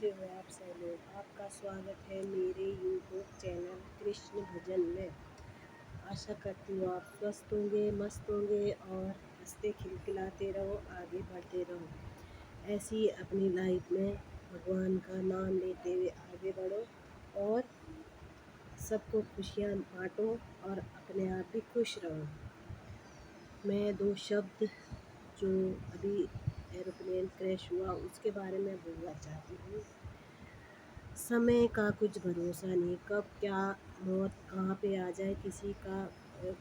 कैसे हो आप सब लोग। आपका स्वागत है मेरे यूट्यूब चैनल कृष्ण भजन में। आशा करती हूँ आप स्वस्थ होंगे, मस्त होंगे और हंसते खिलखिलाते रहो, आगे बढ़ते रहो। ऐसी ही अपनी लाइफ में भगवान का नाम लेते हुए आगे बढ़ो और सबको खुशियाँ बांटो और अपने आप भी खुश रहो। मैं दो शब्द जो अभी एरोप्लेन क्रैश हुआ उसके बारे में बोलना चाहती हूँ। समय का कुछ भरोसा नहीं, कब क्या मौत कहाँ पे आ जाए किसी का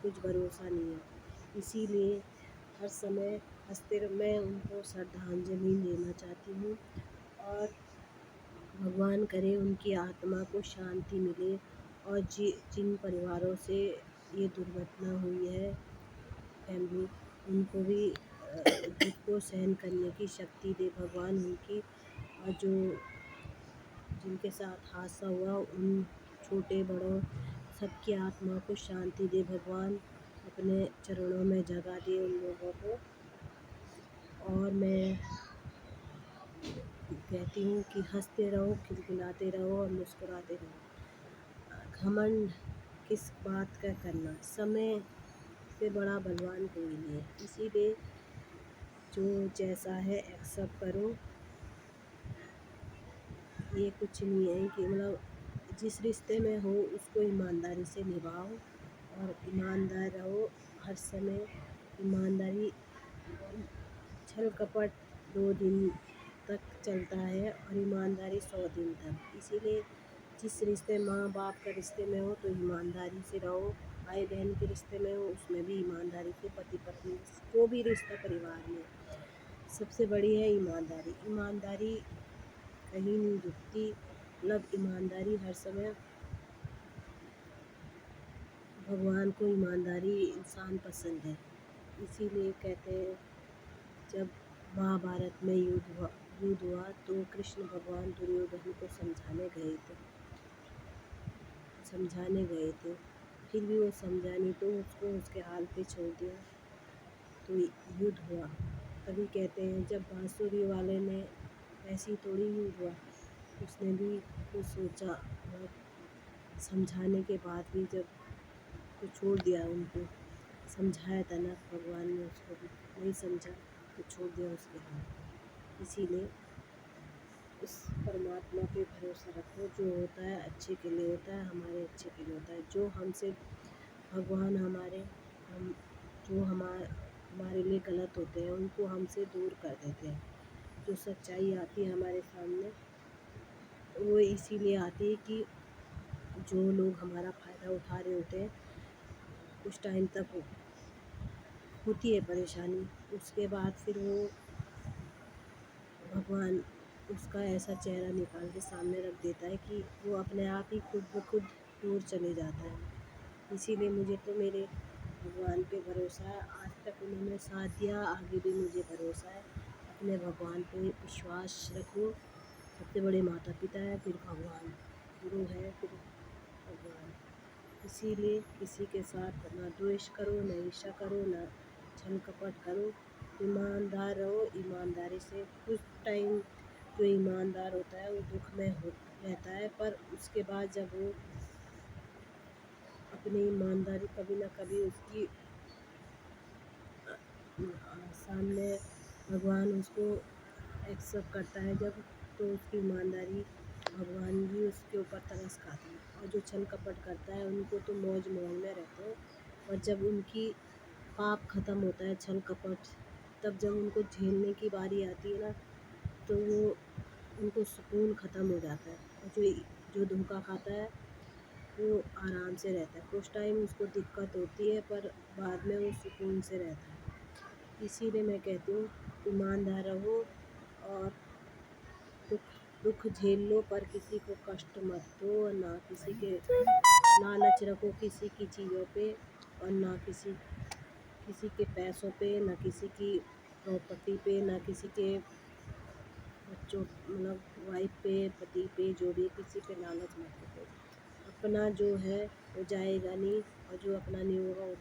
कुछ भरोसा नहीं है। इसीलिए हर समय हंसते रहो। मैं उनको श्रद्धांजलि देना चाहती हूँ और भगवान करे उनकी आत्मा को शांति मिले और जिन परिवारों से ये दुर्घटना हुई है फैमिली, उनको भी दुख को सहन करने की शक्ति दे भगवान उनकी। और जो जिनके साथ हादसा हुआ उन छोटे बड़ों सबकी आत्मा को शांति दे भगवान, अपने चरणों में जगह दे उन लोगों को। और मैं कहती हूँ कि हंसते रहो, खिलखिलाते रहो और मुस्कुराते रहो। घमंड किस बात का करना, समय से बड़ा बलवान कोई नहीं है। इसीलिए जो जैसा है एक्सेप्ट करो। ये कुछ नहीं है कि मतलब जिस रिश्ते में हो उसको ईमानदारी से निभाओ और ईमानदार रहो हर समय। ईमानदारी, छल कपट 2 दिन तक चलता है और ईमानदारी 100 दिन तक। इसीलिए जिस रिश्ते माँ बाप का रिश्ते में हो तो ईमानदारी से रहो, भाई बहन के रिश्ते में हो उसमें भी ईमानदारी से, पति पत्नी को भी रिश्ता परिवार में सबसे बड़ी है ईमानदारी। ईमानदारी कहीं नहीं रुकती, मतलब ईमानदारी हर समय। भगवान को ईमानदारी इंसान पसंद है। इसीलिए कहते हैं जब महाभारत में युद्ध हुआ तो कृष्ण भगवान दुर्योधन को समझाने गए थे। फिर भी वो समझा नहीं तो उसको उसके हाल पे छोड़ दिया तो युद्ध हुआ। तभी कहते हैं जब बांसुरी वाले ने, ऐसी थोड़ी युद्ध हुआ, उसने भी कुछ सोचा और समझाने के बाद भी जब तो छोड़ दिया उनको। समझाया था ना भगवान ने, उसको भी नहीं समझा तो छोड़ दिया उसके हाथ। इसीलिए उस परमात्मा पे भरोसा रखो, जो होता है अच्छे के लिए होता है, हमारे अच्छे के लिए होता है। जो हमसे भगवान जो हमारे लिए गलत होते हैं उनको हमसे दूर कर देते हैं। जो सच्चाई आती है हमारे सामने वो इसीलिए आती है कि जो लोग हमारा फ़ायदा उठा रहे होते हैं कुछ टाइम तक होती है परेशानी, उसके बाद फिर वो भगवान उसका ऐसा चेहरा निकाल के सामने रख देता है कि वो अपने आप ही खुद ब खुद दूर चले जाता है। इसीलिए मुझे तो मेरे भगवान पे भरोसा है, आज तक उन्होंने साथ दिया, आगे भी मुझे भरोसा है। अपने भगवान पे विश्वास रखो। सबसे बड़े माता पिता है, फिर भगवान, गुरु है, फिर भगवान। इसीलिए किसी के साथ ना द्वेष करो, ना ईर्ष्या करो, ना छल कपट करो। ईमानदार रहो, ईमानदारी से कुछ टाइम जो ईमानदार होता है वो दुख में रहता है, पर उसके बाद जब वो अपनी ईमानदारी कभी ना कभी उसकी सामने भगवान उसको एक्सेप्ट करता है जब, तो उसकी ईमानदारी भगवान भी उसके ऊपर तरस खाते हैं। और जो छल कपट करता है उनको तो मौज में रहते हैं, और जब उनकी पाप ख़त्म होता है छल कपट, तब जब उनको झेलने की बारी आती है ना तो वो उनको सुकून ख़त्म हो जाता है। और जो धोखा खाता है वो आराम से रहता है। कुछ टाइम उसको दिक्कत होती है पर बाद में वो सुकून से रहता है। इसीलिए मैं कहती हूँ ईमानदार रहो और दुख दुख झेल लो पर किसी को कष्ट मत दो, ना किसी के लालच रखो किसी की चीज़ों पे, और ना किसी के पैसों पे, ना किसी की प्रॉपर्टी पे, ना किसी के बच्चों मतलब वाइफ पे, पति पे, जो भी किसी पे लालच मत रखो। अपना जो है वो जाएगा नहीं, और जो अपना नहीं होगा वो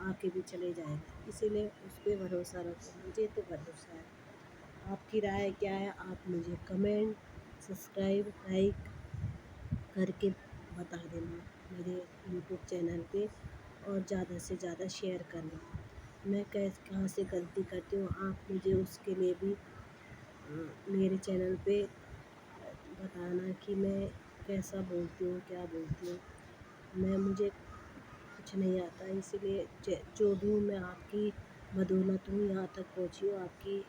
आके भी चले जाएगा। इसीलिए उस पे भरोसा रखो। मुझे तो भरोसा है। आपकी राय क्या है आप मुझे कमेंट सब्सक्राइब लाइक करके बता देना मेरे यूट्यूब चैनल पे, और ज़्यादा से ज़्यादा शेयर करना। मैं कहाँ से गलती करती हूँ आप मुझे उसके लिए भी मेरे चैनल पे बताना कि मैं कैसा बोलती हूँ, क्या बोलती हूँ। मुझे कुछ नहीं आता, इसीलिए जो भी हूँ मैं आपकी बदौलत हूँ, यहाँ तक पहुँची हूँ, आपकी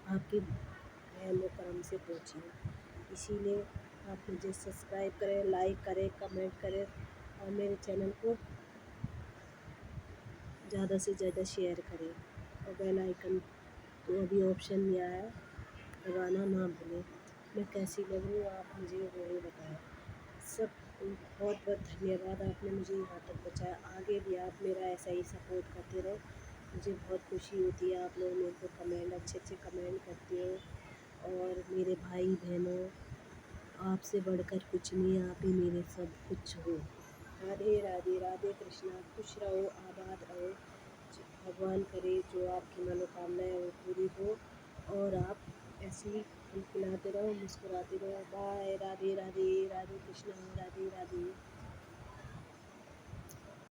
आपकी रहम व करम से पहुँची हूँ। इसीलिए आप मुझे सब्सक्राइब करें, लाइक करें, कमेंट करें, और मेरे चैनल को ज़्यादा से ज़्यादा शेयर करें, और बेल आइकन तो अभी ऑप्शन नहीं आया, दबाना ना भूलें। मैं कैसी लग रही हूँ आप मुझे वो ही बताएं। सब बहुत बहुत धन्यवाद, आपने मुझे यहाँ तक पहुँचाया। आगे भी आप मेरा ऐसा ही सपोर्ट करते रहो, मुझे बहुत खुशी होती है। आप लोग मेरे को कमेंट अच्छे अच्छे कमेंट करते हो, और मेरे भाई बहनों, आपसे बढ़कर कुछ नहीं, आप ही मेरे सब कुछ हो। राधे राधे, राधे कृष्णा, खुश रहो, आबाद रहो। भगवान करे जो आपकी मनोकामनाएं वो पूरी हो, और आप ऐसे ही खिलखिलाते रहो, मुस्कुराते रहो। बाय, राधे राधे, राधे कृष्णा, राधे राधे।